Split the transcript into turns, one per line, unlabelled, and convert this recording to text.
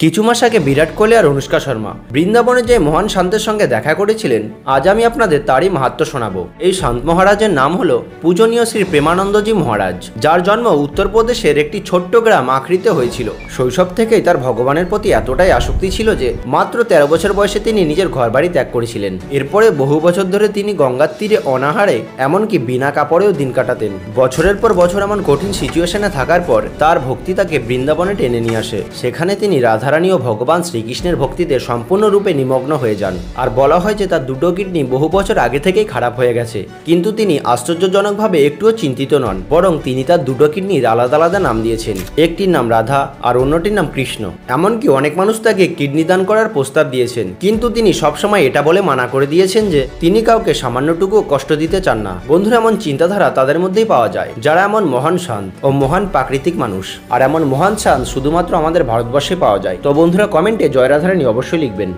কিছু মাস আগে বিরাট কোহলি আর অনুষ্কা শর্মা বৃন্দাবনে যে মহান শান্তের সঙ্গে দেখা করেছিলেন, আজ আমি আপনাদের তারই মাহাত্ম্য শোনাবো। এই শান্ত মহারাজের নাম হলো পূজনীয় শ্রী প্রেমানন্দজি মহারাজ, যার জন্ম উত্তরপ্রদেশের একটি ছোট্ট গ্রাম আখরিতে হয়েছিল। শৈশব থেকেই তার ভগবানের প্রতি এতটাই আসক্তি ছিল যে মাত্র 13 বছর বয়সে তিনি নিজের ঘরবাড়ি ত্যাগ করেছিলেন। এরপরে বহু বছর ধরে তিনি গঙ্গার তীরে অনাহারে, এমনকি বিনা কাপড়েও দিন কাটাতেন। বছরের পর বছর এমন কঠিন সিচুয়েশনে থাকার পর তার ভক্তি তাকে বৃন্দাবনে টেনে নিয়ে আসে। সেখানে তিনি রাধারানী ও ভগবান শ্রীকৃষ্ণের ভক্তিতে সম্পূর্ণরূপে নিমগ্ন হয়ে যান। আর বলা হয় যে তার দুটো কিডনি বহু বছর আগে থেকেই খারাপ হয়ে গেছে, কিন্তু তিনি আশ্চর্যজনকভাবে একটুও চিন্তিত নন, বরং তিনি তার দুটো কিডনির আলাদা আলাদা নাম দিয়েছেন। একটির নাম রাধা আর অন্যটির নাম কৃষ্ণ। এমনকি অনেক মানুষ তাকে কিডনি দান করার প্রস্তাব দিয়েছেন, কিন্তু তিনি সবসময় এটা বলে মানা করে দিয়েছেন যে তিনি কাউকে সামান্যটুকু কষ্ট দিতে চান না। বন্ধুরা, এমন চিন্তাধারা তাদের মধ্যেই পাওয়া যায় যারা এমন মহান শান্ত ও মহান প্রাকৃতিক মানুষ। আর এমন মহান শান্ত শুধুমাত্র আমাদের ভারতবর্ষে পাওয়া যায়। তো বন্ধুরা, কমেন্টে জয় রাধারানী অবশ্যই লিখবেন।